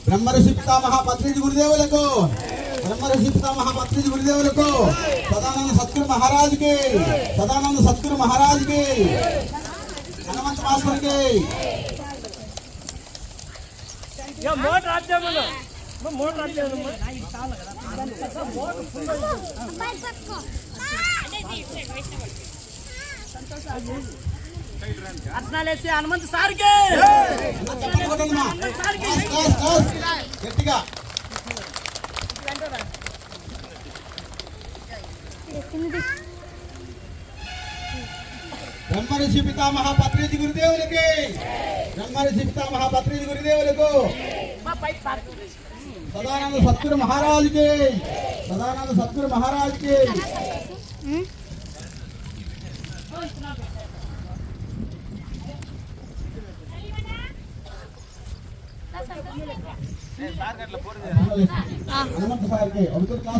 బ్రహ్మర్షి పితామహ పత్రిజీ గురుదేవులకు, బ్రహ్మర్షి పితామహ పత్రిజీ గురుదేవులకు, సదానంద సద్గురు మహారాజ్కి, సదానంద సద్గురు మహారాజ్కి, హనుమంత మాస్టర్కి. అర్చనాలేసి హనుమంత సార్కి గట్టిగా బ్రహ్మర్షి పితామహ పత్రిజీ గురుదేవులకి, బ్రహ్మర్షి పితామహ పత్రిజీ గురుదేవులకు, సదానంద సద్గురు మహారాజ్కి, సదానంద సద్గురు మహారాజ్కి. హనుమంత సార్కి